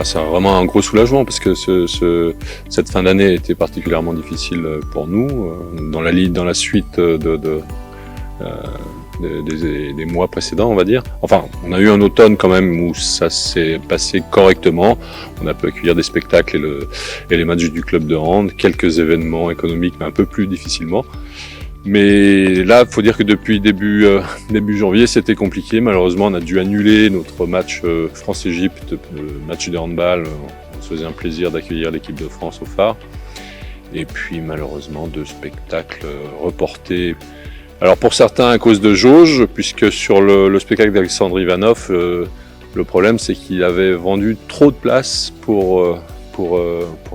C'est vraiment un gros soulagement parce que cette fin d'année était particulièrement difficile pour nous. Dans la suite des mois précédents, on va dire. Enfin, on a eu un automne quand même où ça s'est passé correctement. On a pu accueillir des spectacles et les matchs du club de hand, quelques événements économiques, mais un peu plus difficilement. Mais là, il faut dire que depuis début janvier, c'était compliqué. Malheureusement, on a dû annuler notre match France-Égypte, le match de handball. On se faisait un plaisir d'accueillir l'équipe de France au Phare. Et puis malheureusement, 2 spectacles reportés. Alors pour certains à cause de jauge, puisque sur le spectacle d'Alexandre Ivanov, le problème c'est qu'il avait vendu trop de places pour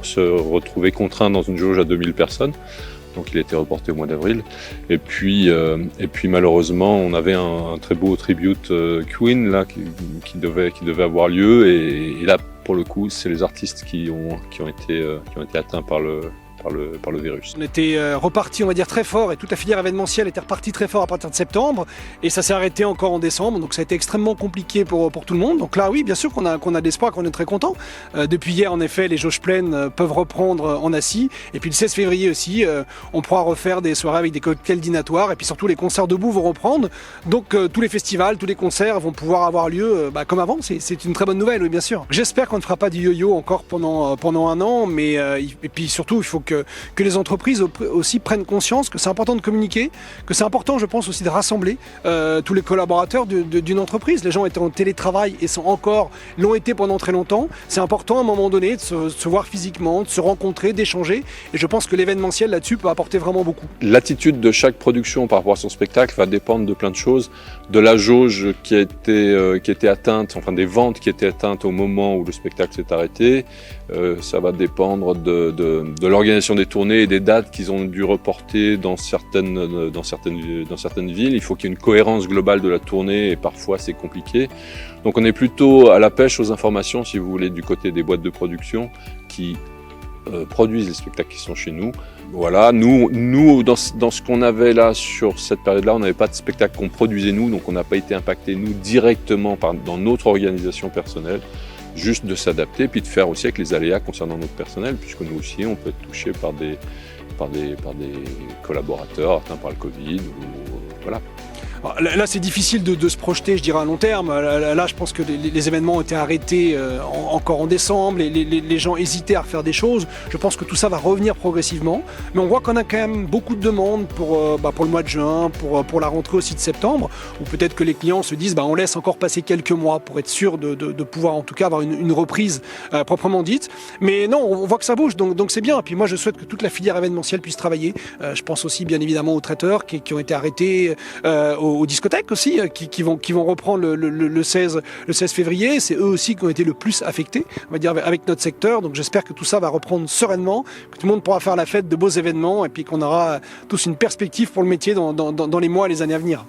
se retrouver contraint dans une jauge à 2000 personnes. Donc il a été reporté au mois d'avril. Et puis malheureusement, on avait un très beau tribute Queen là qui devait avoir lieu. Et là, pour le coup, c'est les artistes qui ont été atteints par le virus. On était reparti, on va dire, très fort, et toute la filière événementielle était repartie très fort à partir de septembre, et ça s'est arrêté encore en décembre, donc ça a été extrêmement compliqué pour tout le monde. Donc là, oui, bien sûr qu'on a de l'espoir, qu'on est très content. Depuis hier, en effet, les jauges pleines peuvent reprendre en assis, et puis le 16 février aussi, on pourra refaire des soirées avec des cocktails dînatoires, et puis surtout les concerts debout vont reprendre, donc tous les festivals, tous les concerts vont pouvoir avoir lieu comme avant. C'est une très bonne nouvelle, oui, bien sûr. J'espère qu'on ne fera pas du yo-yo encore pendant un an, mais et puis surtout, il faut que les entreprises aussi prennent conscience que c'est important de communiquer, que c'est important, je pense, aussi de rassembler tous les collaborateurs d'une entreprise. Les gens étaient en télétravail et l'ont été pendant très longtemps. C'est important à un moment donné de se voir physiquement, de se rencontrer, d'échanger. Et je pense que l'événementiel là-dessus peut apporter vraiment beaucoup. L'attitude de chaque production par rapport à son spectacle va dépendre de plein de choses. De la jauge qui a été atteinte, enfin des ventes qui étaient atteintes au moment où le spectacle s'est arrêté. Ça va dépendre de l'organisation des tournées et des dates qu'ils ont dû reporter dans certaines villes. Il faut qu'il y ait une cohérence globale de la tournée et parfois c'est compliqué. Donc on est plutôt à la pêche aux informations, si vous voulez, du côté des boîtes de production qui produisent les spectacles qui sont chez nous. Voilà, nous dans ce qu'on avait là sur cette période-là, on n'avait pas de spectacle qu'on produisait nous, donc on n'a pas été impacté nous directement dans notre organisation personnelle. Juste de s'adapter, puis de faire aussi avec les aléas concernant notre personnel, puisque nous aussi, on peut être touché par des collaborateurs atteints par le Covid. Voilà. Là, c'est difficile de se projeter, je dirais, à long terme. Là, je pense que les événements ont été arrêtés encore en décembre. Les gens hésitaient à refaire des choses. Je pense que tout ça va revenir progressivement. Mais on voit qu'on a quand même beaucoup de demandes pour le mois de juin, pour la rentrée aussi de septembre, ou peut-être que les clients se disent on laisse encore passer quelques mois pour être sûr de pouvoir en tout cas avoir une reprise proprement dite. Mais non, on voit que ça bouge, donc c'est bien. Et puis moi, je souhaite que toute la filière événementielle puisse travailler. Je pense aussi bien évidemment aux traiteurs qui ont été arrêtés, aux discothèques aussi, qui vont reprendre le 16 février. C'est eux aussi qui ont été le plus affectés, on va dire, avec notre secteur. Donc j'espère que tout ça va reprendre sereinement, que tout le monde pourra faire la fête de beaux événements et puis qu'on aura tous une perspective pour le métier dans les mois et les années à venir.